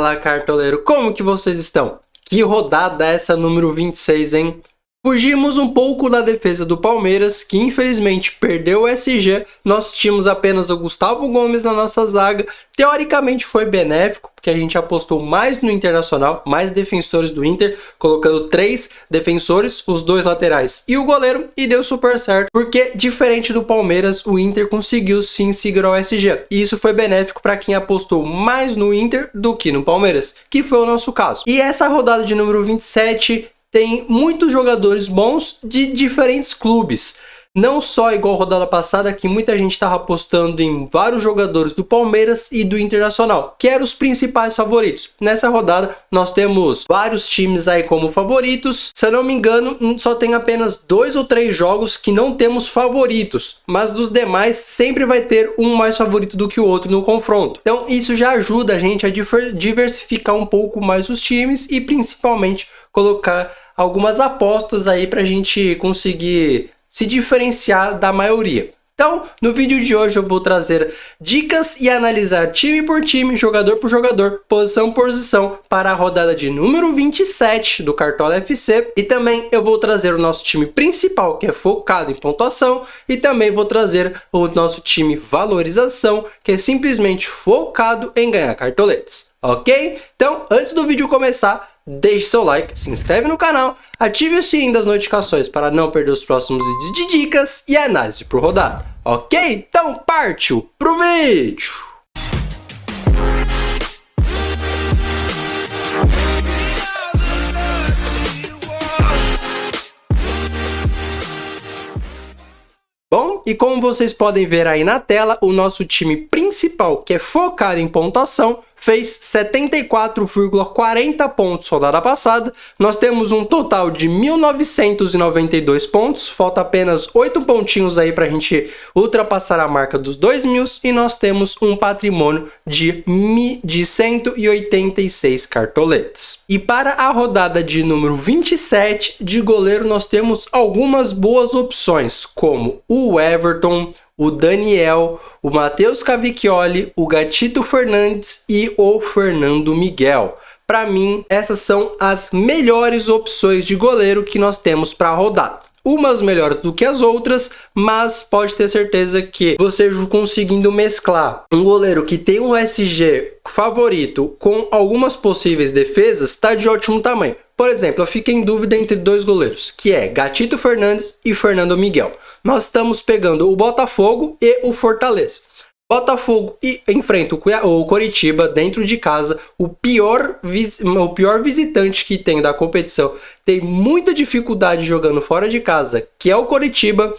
Fala, cartoleiro, como que vocês estão? Que rodada é essa número 26, hein? Fugimos um pouco da defesa do Palmeiras, que infelizmente perdeu o SG. Nós tínhamos apenas o Gustavo Gomes na nossa zaga. Teoricamente foi benéfico, porque a gente apostou mais no Internacional, mais defensores do Inter, colocando 3 defensores, os 2 laterais e o goleiro, e deu super certo, porque diferente do Palmeiras, o Inter conseguiu sim segurar o SG. E isso foi benéfico para quem apostou mais no Inter do que no Palmeiras, que foi o nosso caso. E essa rodada de número 27 tem muitos jogadores bons de diferentes clubes. Não só igual a rodada passada, que muita gente estava apostando em vários jogadores do Palmeiras e do Internacional, que eram os principais favoritos. Nessa rodada, nós temos vários times aí como favoritos. Se eu não me engano, só tem apenas 2 ou 3 jogos que não temos favoritos. Mas dos demais, sempre vai ter um mais favorito do que o outro no confronto. Então, isso já ajuda a gente a diversificar um pouco mais os times e, principalmente, colocar algumas apostas aí para a gente conseguir se diferenciar da maioria. Então, no vídeo de hoje eu vou trazer dicas e analisar time por time, jogador por jogador, posição por posição para a rodada de número 27 do Cartola FC. E também eu vou trazer o nosso time principal, que é focado em pontuação, e também vou trazer o nosso time valorização, que é simplesmente focado em ganhar cartoletes, ok? Então, antes do vídeo começar, deixe seu like, se inscreve no canal, ative o sininho das notificações para não perder os próximos vídeos de dicas e análise por rodada, ok? Então partiu pro vídeo! Bom, e como vocês podem ver aí na tela, o nosso time principal, que é focado em pontuação, fez 74,40 pontos rodada passada. Nós temos um total de 1.992 pontos. Falta apenas 8 pontinhos aí para a gente ultrapassar a marca dos 2.000 e nós temos um patrimônio de 186 cartoletes. E para a rodada de número 27 de goleiro, nós temos algumas boas opções, como o Everton, o Daniel, o Matheus Cavicchioli, o Gatito Fernandes e o Fernando Miguel. Para mim, essas são as melhores opções de goleiro que nós temos para rodar. Umas melhores do que as outras, mas pode ter certeza que você conseguindo mesclar um goleiro que tem um SG favorito com algumas possíveis defesas, está de ótimo tamanho. Por exemplo, eu fico em dúvida entre 2 goleiros, que é Gatito Fernandes e Fernando Miguel. Nós estamos pegando o Botafogo e o Fortaleza. Botafogo enfrenta o Coritiba dentro de casa, o pior visitante que tem da competição. Tem muita dificuldade jogando fora de casa, que é o Coritiba.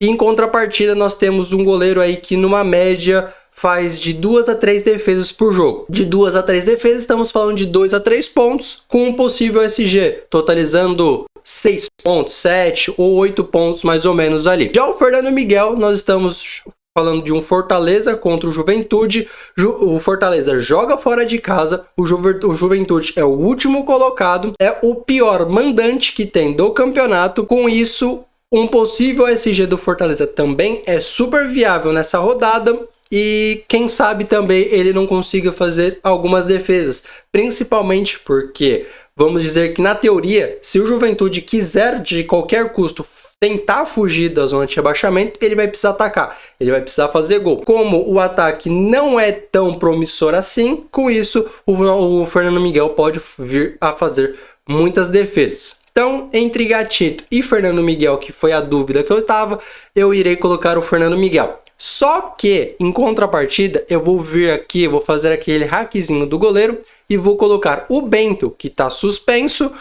E em contrapartida nós temos um goleiro aí que numa média faz de 2 a 3 defesas por jogo. De 2 a 3 defesas estamos falando de 2 a 3 pontos com um possível SG, totalizando 6 pontos, 7 ou 8 pontos mais ou menos ali. Já o Fernando Miguel, nós estamos falando de um Fortaleza contra o Juventude. O Fortaleza joga fora de casa, o Juventude é o último colocado, é o pior mandante que tem do campeonato. Com isso, um possível SG do Fortaleza também é super viável nessa rodada. E quem sabe também ele não consiga fazer algumas defesas, principalmente porque, vamos dizer que na teoria, se o Juventude quiser de qualquer custo tentar fugir da zona de rebaixamento, ele vai precisar atacar, ele vai precisar fazer gol. Como o ataque não é tão promissor assim, com isso o Fernando Miguel pode vir a fazer muitas defesas. Então, entre Gatito e Fernando Miguel, que foi a dúvida que eu tava, eu irei colocar o Fernando Miguel. Só que, em contrapartida, eu vou vir aqui, vou fazer aquele hackzinho do goleiro e vou colocar o Bento, que está suspenso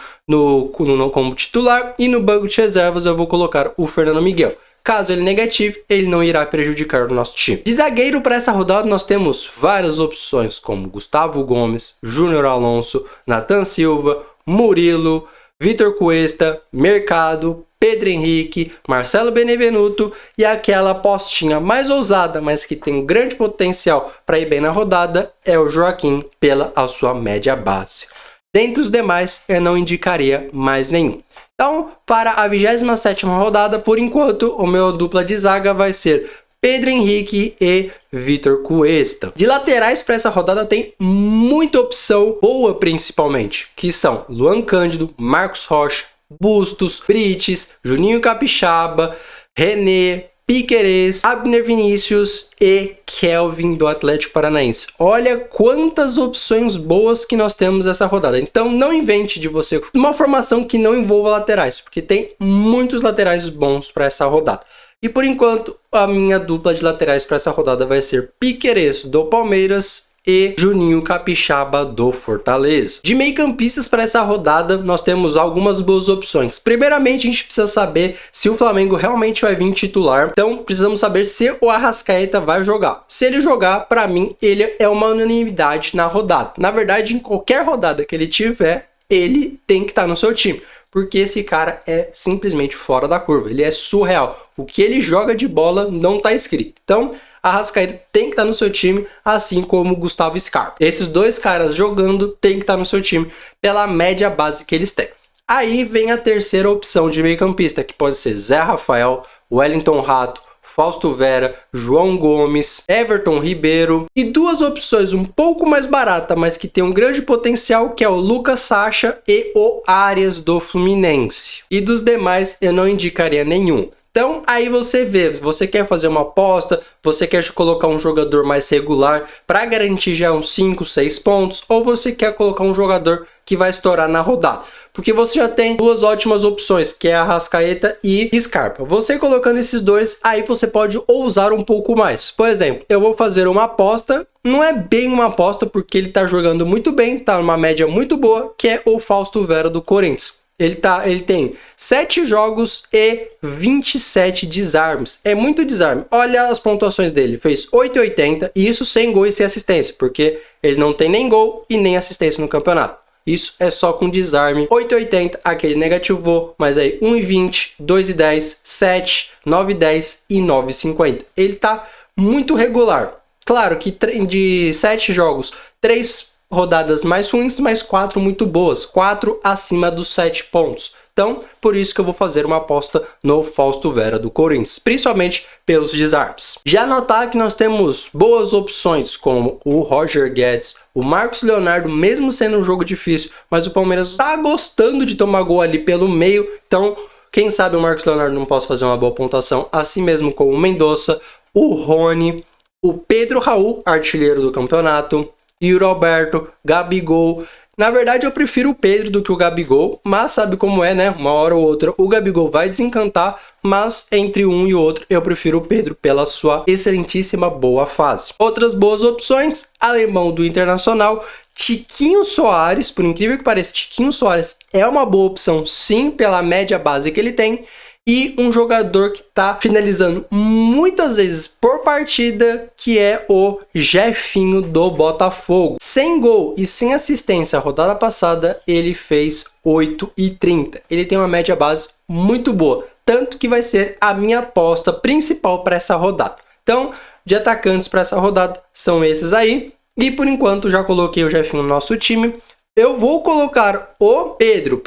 como titular, e no banco de reservas eu vou colocar o Fernando Miguel. Caso ele negative, ele não irá prejudicar o nosso time. De zagueiro para essa rodada nós temos várias opções, como Gustavo Gomes, Júnior Alonso, Nathan Silva, Murilo, Vitor Cuesta, Mercado, Pedro Henrique, Marcelo Benevenuto e aquela apostinha mais ousada, mas que tem um grande potencial para ir bem na rodada, é o Joaquim pela a sua média base. Dentre os demais, eu não indicaria mais nenhum. Então, para a 27ª rodada, por enquanto, o meu dupla de zaga vai ser Pedro Henrique e Vitor Cuesta. De laterais para essa rodada tem muita opção boa, principalmente, que são Luan Cândido, Marcos Rocha, Bustos, Brites, Juninho Capixaba, René, Piquerez, Abner Vinícius e Kelvin do Atlético Paranaense. Olha quantas opções boas que nós temos essa rodada. Então não invente de você uma formação que não envolva laterais, porque tem muitos laterais bons para essa rodada. E por enquanto, a minha dupla de laterais para essa rodada vai ser Piquerez do Palmeiras e Juninho Capixaba do Fortaleza. De meio-campistas para essa rodada, nós temos algumas boas opções. Primeiramente, a gente precisa saber se o Flamengo realmente vai vir titular. Então, precisamos saber se o Arrascaeta vai jogar. Se ele jogar, para mim, ele é uma unanimidade na rodada. Na verdade, em qualquer rodada que ele tiver, ele tem que estar no seu time. Porque esse cara é simplesmente fora da curva. Ele é surreal. O que ele joga de bola não está escrito. Então, Arrascaeta tem que estar no seu time, assim como o Gustavo Scarpa. Esses dois caras jogando tem que estar no seu time pela média base que eles têm. Aí vem a terceira opção de meio-campista, que pode ser Zé Rafael, Wellington Rato, Fausto Vera, João Gomes, Everton Ribeiro e duas opções um pouco mais baratas, mas que tem um grande potencial, que é o Lucas Sacha e o Arias do Fluminense. E dos demais eu não indicaria nenhum. Então aí você vê, você quer fazer uma aposta, você quer colocar um jogador mais regular para garantir já uns 5, 6 pontos, ou você quer colocar um jogador que vai estourar na rodada. Porque você já tem duas ótimas opções, que é a Arrascaeta e Scarpa. Você colocando esses dois, aí você pode ousar um pouco mais. Por exemplo, eu vou fazer uma aposta, não é bem uma aposta porque ele tá jogando muito bem, tá numa média muito boa, que é o Fausto Vera do Corinthians. Ele tem 7 jogos e 27 desarmes. É muito desarme. Olha as pontuações dele. Fez 8,80 e isso sem gol e sem assistência, porque ele não tem nem gol e nem assistência no campeonato. Isso é só com desarme. 8,80, aquele negativou, mas aí 1,20, 2,10, 7, 9,10 e 9,50. Ele tá muito regular. Claro que de 7 jogos, 3 rodadas mais ruins, mais 4 muito boas, 4 acima dos 7 pontos. Então, por isso que eu vou fazer uma aposta no Fausto Vera do Corinthians, principalmente pelos desarmes. Já notar que nós temos boas opções, como o Roger Guedes, o Marcos Leonardo, mesmo sendo um jogo difícil, mas o Palmeiras está gostando de tomar gol ali pelo meio, então quem sabe o Marcos Leonardo não possa fazer uma boa pontuação, assim mesmo como o Mendonça, o Rony, o Pedro Raul, artilheiro do campeonato, e o Roberto, Gabigol. Na verdade eu prefiro o Pedro do que o Gabigol, mas sabe como é, né? Uma hora ou outra o Gabigol vai desencantar, mas entre um e outro eu prefiro o Pedro pela sua excelentíssima boa fase. Outras boas opções, alemão do Internacional, Tiquinho Soares, por incrível que pareça, Tiquinho Soares é uma boa opção sim pela média base que ele tem. E um jogador que está finalizando muitas vezes por partida, que é o Jefinho do Botafogo. Sem gol e sem assistência a rodada passada, ele fez 8,30. Ele tem uma média base muito boa, tanto que vai ser a minha aposta principal para essa rodada. Então, de atacantes para essa rodada são esses aí. E por enquanto já coloquei o Jefinho no nosso time. Eu vou colocar o Pedro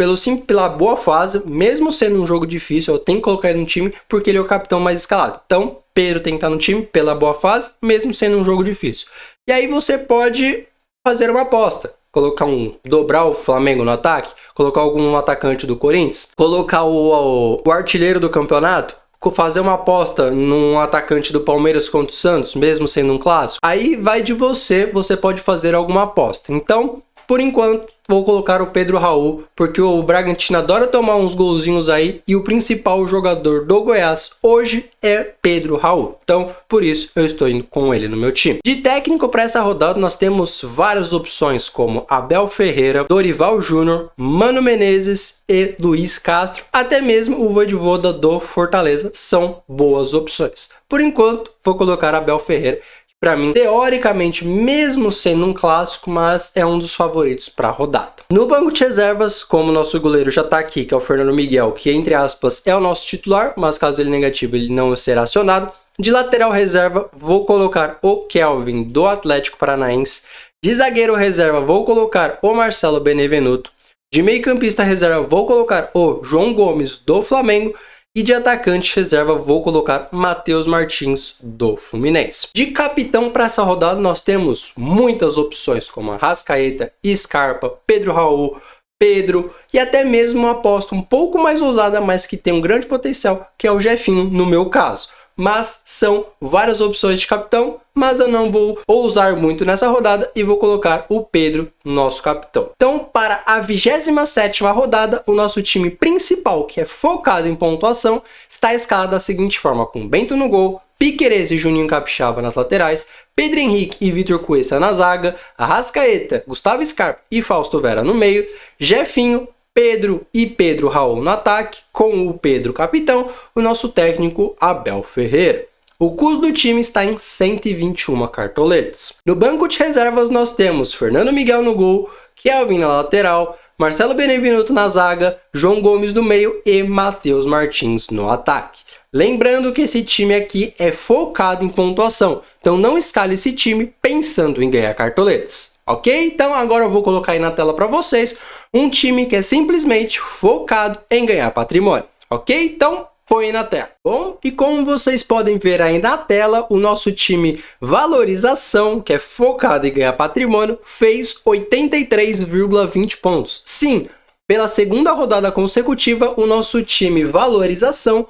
pela boa fase, mesmo sendo um jogo difícil, eu tenho que colocar ele no time porque ele é o capitão mais escalado. Então, Pedro tem que estar no time pela boa fase, mesmo sendo um jogo difícil. E aí você pode fazer uma aposta, dobrar o Flamengo no ataque, colocar algum atacante do Corinthians, colocar o artilheiro do campeonato, fazer uma aposta num atacante do Palmeiras contra o Santos, mesmo sendo um clássico. Aí vai de você pode fazer alguma aposta. Então, por enquanto, vou colocar o Pedro Raul, porque o Bragantino adora tomar uns golzinhos aí e o principal jogador do Goiás hoje é Pedro Raul. Então, por isso, eu estou indo com ele no meu time. De técnico para essa rodada, nós temos várias opções, como Abel Ferreira, Dorival Júnior, Mano Menezes e Luiz Castro. Até mesmo o Vojvoda do Fortaleza são boas opções. Por enquanto, vou colocar Abel Ferreira. Para mim, teoricamente, mesmo sendo um clássico, mas é um dos favoritos para a rodada. No banco de reservas, como o nosso goleiro já está aqui, que é o Fernando Miguel, que entre aspas é o nosso titular, mas caso ele negativo, ele não será acionado. De lateral reserva, vou colocar o Kelvin do Atlético Paranaense. De zagueiro reserva, vou colocar o Marcelo Benevenuto. De meio campista reserva, vou colocar o João Gomes do Flamengo. E de atacante reserva vou colocar Matheus Martins do Fluminense. De capitão para essa rodada nós temos muitas opções como Arrascaeta, Scarpa, Pedro Raul, Pedro e até mesmo uma aposta um pouco mais ousada, mas que tem um grande potencial, que é o Jefinho no meu caso. Mas são várias opções de capitão, mas eu não vou ousar muito nessa rodada e vou colocar o Pedro, nosso capitão. Então, para a 27ª rodada, o nosso time principal, que é focado em pontuação, está escalado da seguinte forma, com Bento no gol, Piquerez e Juninho Capixaba nas laterais, Pedro Henrique e Vitor Cuesta na zaga, Arrascaeta, Gustavo Scarpa e Fausto Vera no meio, Jefinho, Pedro e Pedro Raul no ataque, com o Pedro capitão, o nosso técnico Abel Ferreira. O custo do time está em 121 cartoletas. No banco de reservas nós temos Fernando Miguel no gol, Kelvin na lateral, Marcelo Benevenuto na zaga, João Gomes no meio e Matheus Martins no ataque. Lembrando que esse time aqui é focado em pontuação, então não escale esse time pensando em ganhar cartoletas. Ok? Então agora eu vou colocar aí na tela para vocês um time que é simplesmente focado em ganhar patrimônio. Ok? Então põe na tela. Bom, e como vocês podem ver aí na tela, o nosso time valorização, que é focado em ganhar patrimônio, fez 83,20 pontos. Sim, pela segunda rodada consecutiva, o nosso time valorização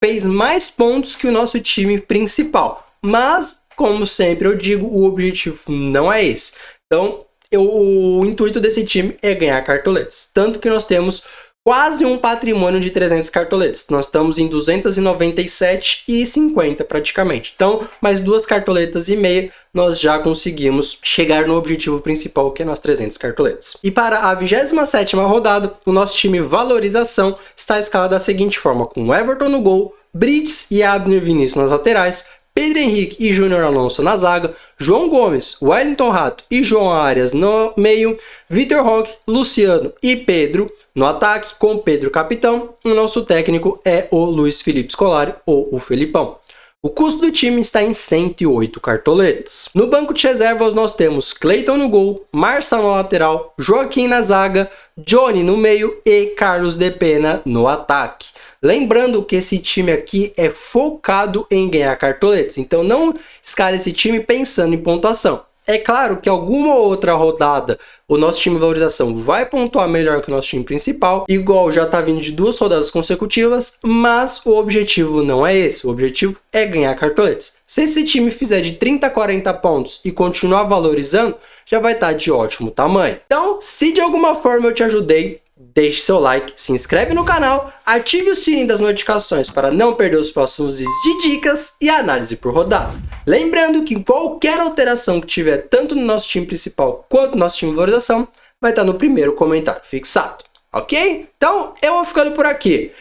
fez mais pontos que o nosso time principal. Mas, como sempre eu digo, o objetivo não é esse. Então, o intuito desse time é ganhar cartoletas. Tanto que nós temos quase um patrimônio de 300 cartoletas. Nós estamos em 297,50 praticamente. Então, mais 2 cartoletas e meia, nós já conseguimos chegar no objetivo principal, que é nas 300 cartoletas. E para a 27ª rodada, o nosso time valorização está escalado da seguinte forma, com Everton no gol, Brits e Abner Vinícius nas laterais, Pedro Henrique e Júnior Alonso na zaga, João Gomes, Wellington Rato e João Arias no meio, Vitor Roque, Luciano e Pedro no ataque, com Pedro capitão. O nosso técnico é o Luiz Felipe Scolari, ou o Felipão. O custo do time está em 108 cartoletas. No banco de reservas nós temos Cleiton no gol, Marçal na lateral, Joaquim na zaga, Johnny no meio e Carlos de Pena no ataque. Lembrando que esse time aqui é focado em ganhar cartoletas, então não escale esse time pensando em pontuação. É claro que alguma outra rodada o nosso time de valorização vai pontuar melhor que o nosso time principal, igual já está vindo de 2 rodadas consecutivas, mas o objetivo não é esse, o objetivo é ganhar cartoletas. Se esse time fizer de 30 a 40 pontos e continuar valorizando, já vai estar de ótimo tamanho. Então, se de alguma forma eu te ajudei, deixe seu like, se inscreve no canal, ative o sininho das notificações para não perder os próximos vídeos de dicas e análise por rodada. Lembrando que qualquer alteração que tiver tanto no nosso time principal quanto no nosso time de valorização vai estar no primeiro comentário fixado, ok? Então eu vou ficando por aqui.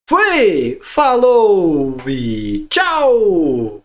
Fui, falou e tchau!